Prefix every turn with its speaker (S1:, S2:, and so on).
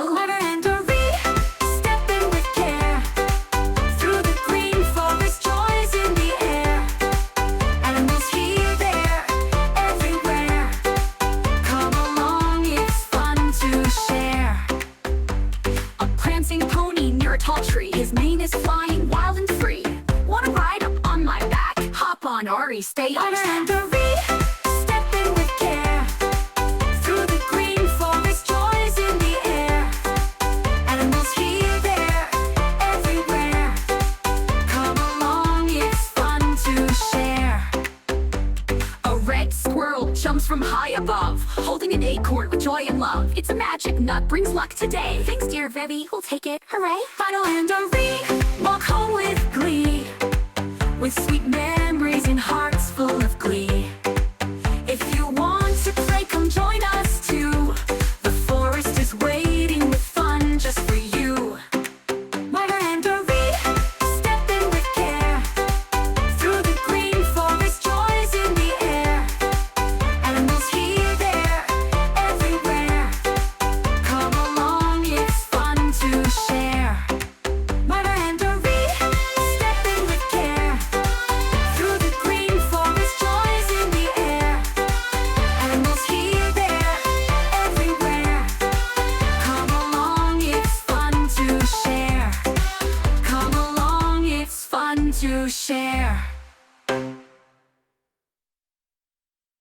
S1: go. Mara and Arri, stepping with care through the green forest, joys in the air. Animals here, there, everywhere. Come along, it's fun to share. A prancing pony near a tall tree. His mane is flying wild and free. Wanna ride up on my back? Hop on, Arri, stay on track. Mara and Arri, stepping with care through the green forest, joys in the air. Animals here, there, everywhere. Come along, it's fun to share. A red squirrel jumps from high above, holding an acorn with joy and love. It's a magic nut, brings luck today. Thanks, dear Vevy, we'll take it, hooray! Mara and Arri walk home with glee, with sweet memories and hearts full of glee. If you want to play, come join us too. The forest is waiting with fun just for you. Mara and Arri, stepping with care through the green forest, joys in the air. Animals here, there, everywhere. Come along, it's fun to share. Mara and Arri, stepping with care through the green forest, joys in the air. Animals here, there, everywhere. Come along, it's fun to share. Come along, it's fun to share.